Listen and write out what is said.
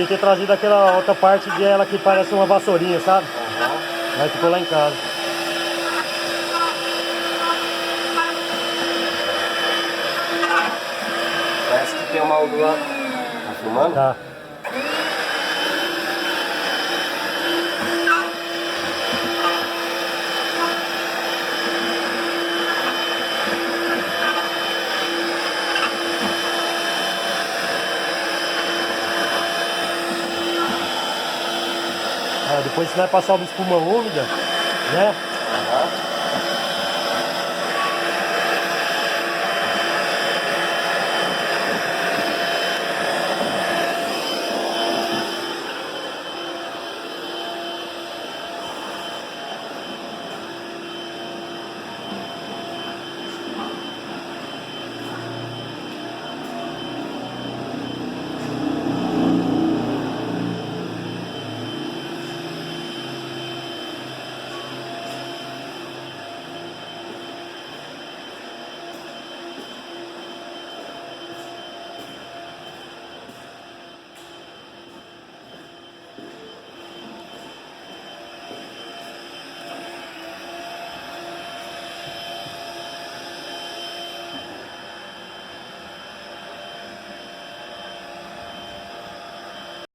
ter trazido aquela outra parte dela que parece uma vassourinha, sabe? Uhum. Aí ficou lá em casa. Parece que tem uma aluna. Tá filmando? Tá. Depois você vai passar uma espuma úmida, né? Uhum.